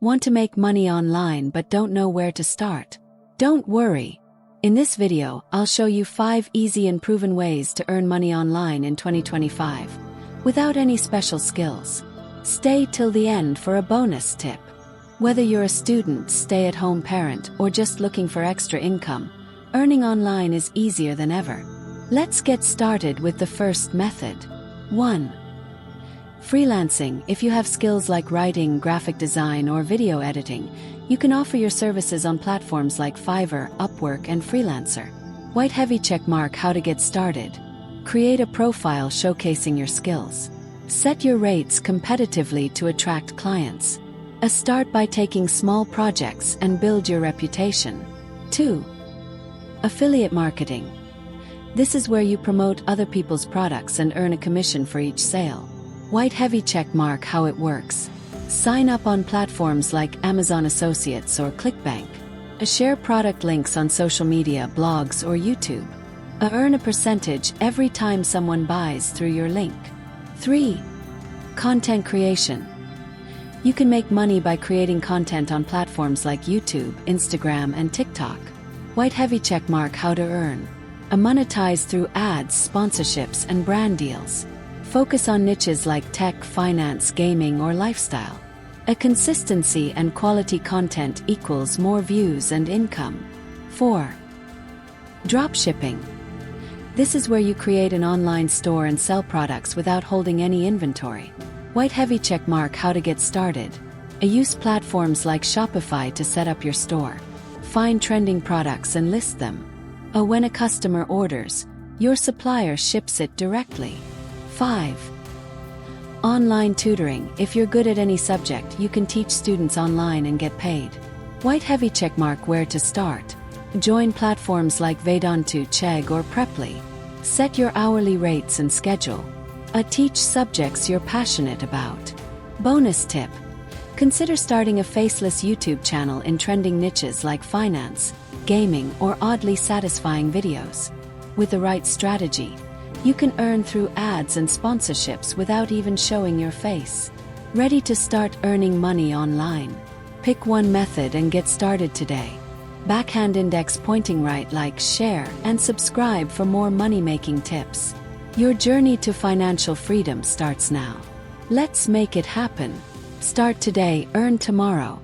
Want to make money online but don't know where to start? Don't worry. In this video, I'll show you 5 easy and proven ways to earn money online in 2025, without any special skills. Stay till the end for a bonus tip. Whether you're a student, stay-at-home parent, or just looking for extra income, earning online is easier than ever. Let's get started with the first method. 1. Freelancing. If you have skills like writing, graphic design, or video editing, you can offer your services on platforms like Fiverr, Upwork, and Freelancer. White heavy check mark. How to get started. Create a profile showcasing your skills. Set your rates competitively to attract clients. Start by taking small projects and build your reputation. 2. Affiliate marketing. This is where you promote other people's products and earn a commission for each sale. White heavy check mark. How it works. Sign up on platforms like Amazon Associates or ClickBank. Share product links on social media, blogs, or YouTube. Earn a percentage every time someone buys through your link. 3. Content creation. You can make money by creating content on platforms like YouTube, Instagram, and TikTok. White heavy check mark. How to earn. Monetize through ads, sponsorships, and brand deals. Focus on niches like tech, finance, gaming, or lifestyle. Consistency and quality content equals more views and income. 4. Dropshipping. This is where you create an online store and sell products without holding any inventory. White heavy check mark. How to get started. Use platforms like Shopify to set up your store. Find trending products and list them. When a customer orders, your supplier ships it directly. 5. Online tutoring. If you're good at any subject, you can teach students online and get paid. White heavy check mark. Where to start. Join platforms like Vedantu, Chegg, or Preply. Set your hourly rates and schedule. Teach subjects you're passionate about. Bonus tip. Consider starting a faceless YouTube channel in trending niches like finance, gaming, or oddly satisfying videos. With the right strategy, you can earn through ads and sponsorships without even showing your face. Ready to start earning money online? Pick one method and get started today. Backhand index pointing right, like, share, and subscribe for more money-making tips. Your journey to financial freedom starts now. Let's make it happen. Start today, earn tomorrow.